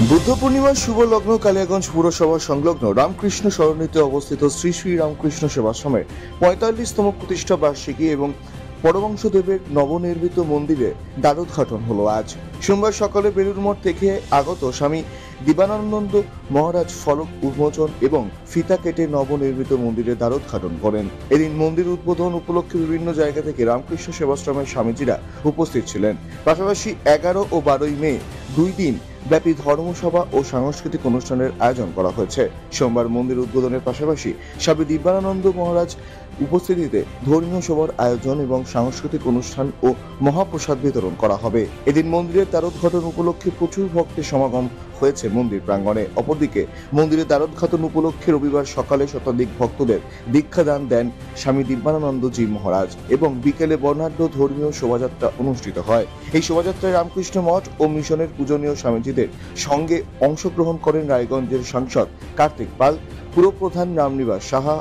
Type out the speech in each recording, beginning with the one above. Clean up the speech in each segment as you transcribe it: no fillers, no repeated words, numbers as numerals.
বুদ্ধ পূর্ণিমার শুভ লগ্ন কালিয়াগঞ্জ পুরসভা সংলগ্ন রামকৃষ্ণ সরণিতে অবস্থিত শ্রী শ্রী রামকৃষ্ণ সেবাশ্রমের ৪৫তম প্রতিষ্ঠা বার্ষিকী এবং পরমংশদেবের নবনির্মিত মন্দিরে দ্বারোদ্ঘাটন হলো আজ। সোমবার সকালে বেলুড় মঠ থেকে আগত স্বামী দিবানন্দ মহারাজ ফলক উন্মোচন এবং ফিতা কেটে নবনির্মিত মন্দিরে দ্বারোদ্ঘাটন করেন। এদিন মন্দির উদ্বোধন উপলক্ষে বিভিন্ন জায়গা থেকে রামকৃষ্ণ সেবাশ্রমের স্বামীজিরা উপস্থিত ছিলেন। পাশাপাশি ১১ ও ১২ মে ২ দিন ব্যাপী ধর্মসভা ও সাংস্কৃতিক অনুষ্ঠানের আয়োজন করা হয়েছে। সোমবার মন্দির উদ্বোধনের পাশাপাশি স্বামী দিব্যানন্দ মহারাজ উপস্থিতিতে ধর্মীয় সভার আয়োজন এবং সাংস্কৃতিক অনুষ্ঠান ও মহাপ্রসাদ বিতরণ করা হবে। এদিন মন্দিরের দ্বারোদ্ঘাটন উপলক্ষে প্রচুর ভক্তের সমাগম হয়েছে মন্দির প্রাঙ্গণে। অপরদিকে মন্দিরের দ্বারোদ্ঘাটন উপলক্ষে রবিবার সকালে শতাধিক ভক্তদের দীক্ষাদান দেন স্বামী দিব্যানন্দজি মহারাজ এবং বিকেলে বর্ণাঢ্য ধর্মীয় শোভাযাত্রা অনুষ্ঠিত হয়। এই শোভাযাত্রায় রামকৃষ্ণ মঠ ও মিশনের পূজনীয় স্বামীজিদের সঙ্গে অংশগ্রহণ করেন রায়গঞ্জের সাংসদ কার্তিক পাল, পুরপ্রধান রামনিবাস সাহা,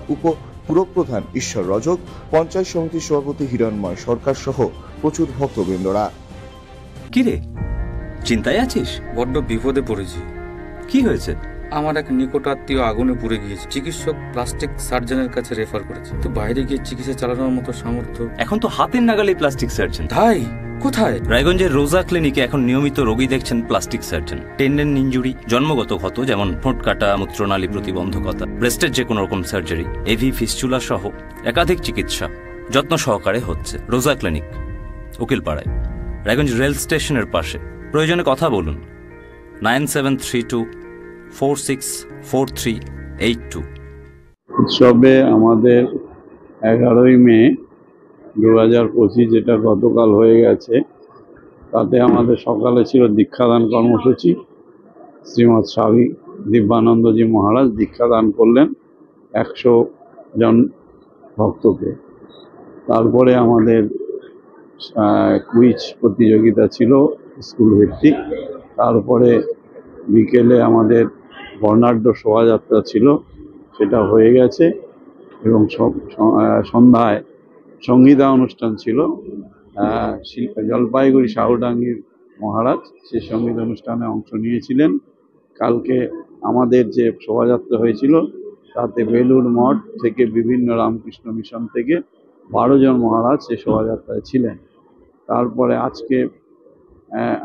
পুরপ্রধান ঈশ্বর রজক, পঞ্চায়েত সমিতির সভাপতি হিরণময় সরকার সহ প্রচুর ভক্তবৃন্দরা। কিরে, চিন্তায় আছিস? বড্ড বিপদে পড়েছি। কি হয়েছে? আমার এক নিকট আত্মীয় আগুনে পুড়ে গিয়েছে। চিকিৎসক প্লাস্টিক সার্জনের কাছে রেফার করেছে, তো বাইরে গিয়ে চিকিৎসা চালানোর মতো সামর্থ্য এখন তো হাতের নাগালে প্লাস্টিক সার্জন। তাই? কোথায়? রায়গঞ্জের রোজা ক্লিনিকে এখন নিয়মিত রোগী দেখছেন প্লাস্টিক সার্জন। টেন্ডেন ইনজুরি, জন্মগত ক্ষত যেমন ঠোঁট কাটা, মূত্রনালী প্রতিবন্ধকতা, ব্রেস্টের যে কোনো রকম সার্জারি, এভি ফিস্চুলা সহ একাধিক চিকিৎসা যত্ন সহকারে হচ্ছে রোজা ক্লিনিক, উকিলপাড়ায়, রায়গঞ্জ রেল স্টেশনের পাশে। প্রয়োজনে কথা বলুন 9732464382। উৎসবে আমাদের 11ই মে 2025, যেটা গতকাল হয়ে গেছে, তাতে আমাদের সকালে ছিল দীক্ষাদান কর্মসূচি। শ্রীমৎ স্বামী দিব্যানন্দজি মহারাজ দীক্ষাদান করলেন 100 জন ভক্তকে। তারপরে আমাদের কুইজ প্রতিযোগিতা ছিল স্কুল ভিত্তিক। তারপরে বিকেলে আমাদের বর্ণাঢ্য শোভাযাত্রা ছিল, সেটা হয়ে গেছে, এবং সন্ধ্যায় সঙ্গীতা অনুষ্ঠান ছিল। জলপাইগুড়ি সাহুডাঙ্গির মহারাজ সেই সঙ্গীত অনুষ্ঠানে অংশ নিয়েছিলেন। কালকে আমাদের যে শোভাযাত্রা হয়েছিল তাতে বেলুড় মঠ থেকে বিভিন্ন রামকৃষ্ণ মিশন থেকে 12 জন মহারাজ সেই শোভাযাত্রায় ছিলেন। তারপরে আজকে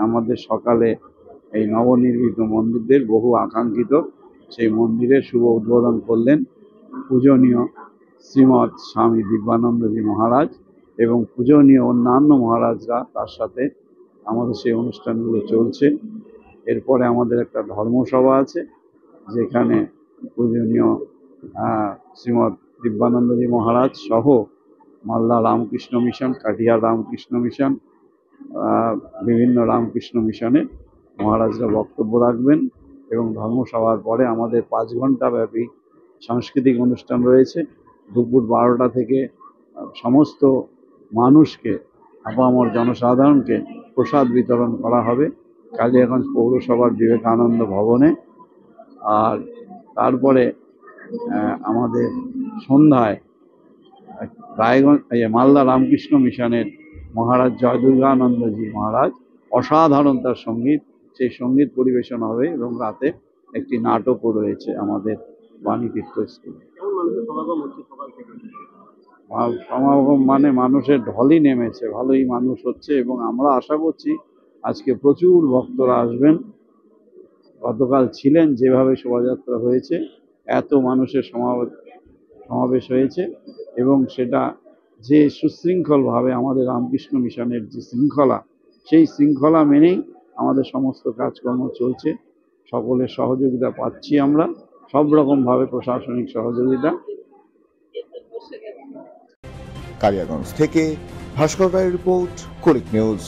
আমাদের সকালে এই নবনির্মিত মন্দিরদের বহু আকাঙ্ক্ষিত সেই মন্দিরের শুভ উদ্বোধন করলেন পূজনীয় শ্রীমৎ স্বামী দিব্যানন্দজি মহারাজ এবং পূজনীয় অন্যান্য মহারাজরা। তার সাথে আমাদের সেই অনুষ্ঠানগুলো চলছে। এরপরে আমাদের একটা ধর্মসভা আছে, যেখানে পূজনীয় শ্রীমৎ দিব্যানন্দজি মহারাজ সহ মালদা রামকৃষ্ণ মিশন, কাটিহার রামকৃষ্ণ মিশন, বিভিন্ন রামকৃষ্ণ মিশনে মহারাজরা বক্তব্য রাখবেন। এবং ধর্মসভার পরে আমাদের 5 ঘন্টা ব্যাপী সাংস্কৃতিক অনুষ্ঠান রয়েছে। দুপুর 12টা থেকে সমস্ত মানুষকে, আপামর জনসাধারণকে প্রসাদ বিতরণ করা হবে কালিয়াগঞ্জ পৌরসভার বিবেকানন্দ ভবনে। আর তারপরে আমাদের সন্ধ্যায় রায়গঞ্জ মালদা রামকৃষ্ণ মিশনের মহারাজ জয় দুর্গানন্দজি মহারাজ অসাধারণ তার সঙ্গীত, সেই সঙ্গীত পরিবেশন হবে। এবং রাতে একটি নাটকও রয়েছে আমাদের বাণীতীর্থ স্কুলে। সমাগম মানে মানুষের ঢলই নেমেছে, ভালোই মানুষ হচ্ছে, এবং আমরা আশা করছি আজকে প্রচুর ভক্তরা আসবেন। গতকাল ছিলেন যেভাবে শোভাযাত্রা হয়েছে, এত মানুষের সমাবেশ হয়েছে, এবং সেটা যে সুশৃঙ্খলভাবে আমাদের রামকৃষ্ণ মিশনের যে শৃঙ্খলা, সেই শৃঙ্খলা মেনেই আমাদের সমস্ত কাজকর্ম চলছে। সকলের সহযোগিতা পাচ্ছি আমরা, সব রকমভাবে প্রশাসনিক সহযোগিতা। কালিয়াগঞ্জ থেকে ভাস্কর রায়ের রিপোর্ট, কলিক নিউজ।